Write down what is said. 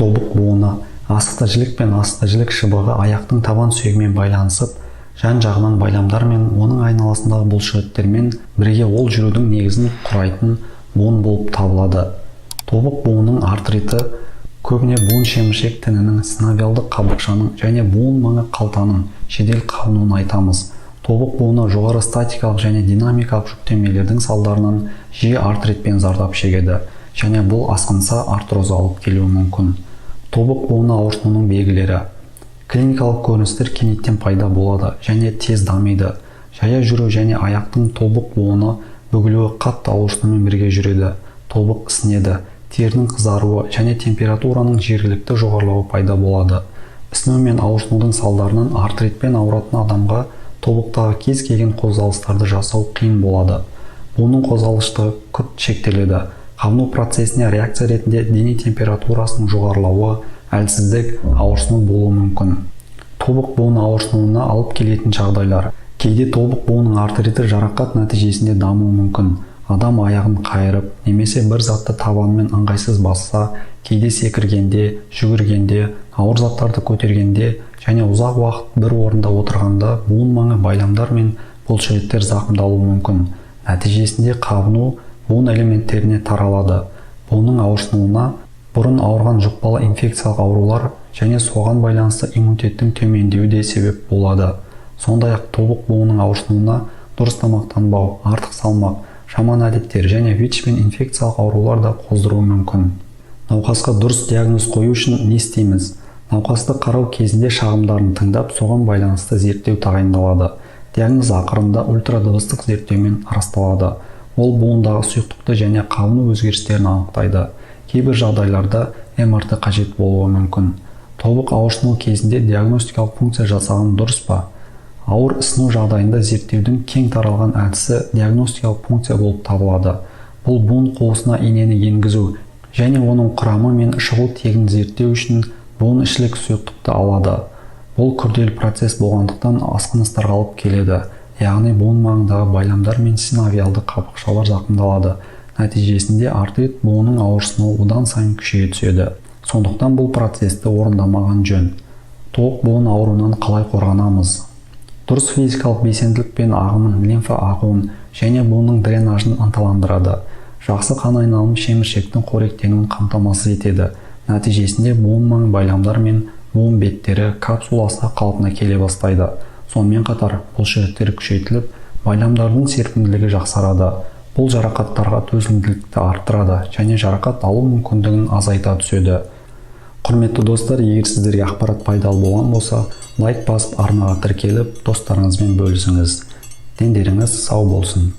тобық буыны асықты жілік пен асықты жілік шыбығы аяқтың табан сүйегімен байланысып, жан-жағынан байламдар мен оның айналасындағы бұлшықеттермен бірге ол жүрудің негізін құрайтын буын болып табылады. Тобық буынының артриті көбіне буын шеміршек тінінің, синовиалдық қабықшаның және буын маңы қалтаның жедел қабынуын айтамыз. Тобық буыны жоғары статикалық және динамикалық жүктемелердің салдарынан жиі артритпен зардап шегеді және бұл асқынса артроз алып келуі мүмкін. Тобық буыны ауырсынуының белгілері. Клиникалық көріністер кенеттен пайда болады және тез дамиды. Жая жүру және аяқтың тобық буыны бүгілуі қатты ауырсынумен бірге жүреді. Тобық ісінеді, терінің қызаруы және температураның жергілікті жоғарылауы пайда болады. Ісіну мен ауырсынудың салдарынан артритпен ауыратын адамға тобықтағы кез келген қозғалыстарды жасау қиын болады. Буынның қозғалыштығы күрт шектеледі. Қабыну процесіне реакция ретінде дене температурасының жоғарылауы, әлсіздік, ауырсыну болуы мүмкін. Тобық буыны ауырсынуына алып келетін жағдайлар. Кейде тобық буынының артриті жарақат нәтижесінде дамуы мүмкін. Адам аяғын қайырып, немесе бір затты табанымен ыңғайсыз басса, кейде секіргенде, жүгіргенде, ауыр заттарды көтергенде және ұзақ уақыт бір орында отырғанда буын маңы байламдар мен бұлшықеттер зақымдалуы мүмкін. Нәтижесінде қабыну буын элементтеріне таралады. Буынның ауырсынуына бұрын ауырған жұқпалы инфекциялық аурулар және соған байланысты иммунитеттің төмендеуі де себеп болады. Сондай-ақ тобық буынының ауырсынуына дұрыс тамақтанбау, артық салмақ, жаман әдеттер және ВИЧ пен инфекциялық аурулар да қоздыруы мүмкін. Науқасқа дұрыс диагноз қою үшін не істейміз? Науқасты қарау кезінде шағымдарын тыңдап, соған байланысты зерттеу тағайындалады. Диагноз ақырында ультрадыбыстық зерттеумен расталады. Ол буындағы сұйықтықты және қабыну өзгерістерін анықтайды. Кейбір жағдайларда МРТ қажет болуы мүмкін. Тобық ауырсыну кезінде диагностикалық функция жасаған дұрыс па? Ауыр ісіну жағдайында зерттеудің кең таралған әдісі диагностикалық функция болып табылады. Бұл буын қуысына инені енгізу және оның құрамы мен шығу тегін зерттеу үшін буын ішілік сұйықтықты алады. Бұл күрделі процесс болғандықтан асқыныстарға алып келеді. Яғни буын маңындағы байламдар мен синовиалды қабықшалар зақымдалады. Нәтижесінде артрит буынның ауырсынуы одан сайын күшейе түседі. Сондықтан бұл процесті орындамаған жөн. Тобық буын ауруынан қалай қорғанамыз? Дұрыс физикалық белсенділік пен ағымын, лимфа ағуын және буынның дренажын ынталандырады. Жақсы қан айналымы шеміршектің қоректенуін қамтамасыз етеді. Нәтижесінде буын маңы байламдар мен буын беттері капсуласы қалпына келе бастайды. Сонымен қатар бұлшықеттер күшейтіліп, байламдардың серпімділігі жақсарады. Бұл жарақаттарға төзімділікті арттырады және жарақат алу мүмкіндігін азайта түседі. Құрметті достар, егер сіздерге ақпарат пайдалы болған болса, лайк басып арнаға тіркеліп, достарыңызбен бөлісіңіз. Дендеріңіз сау болсын.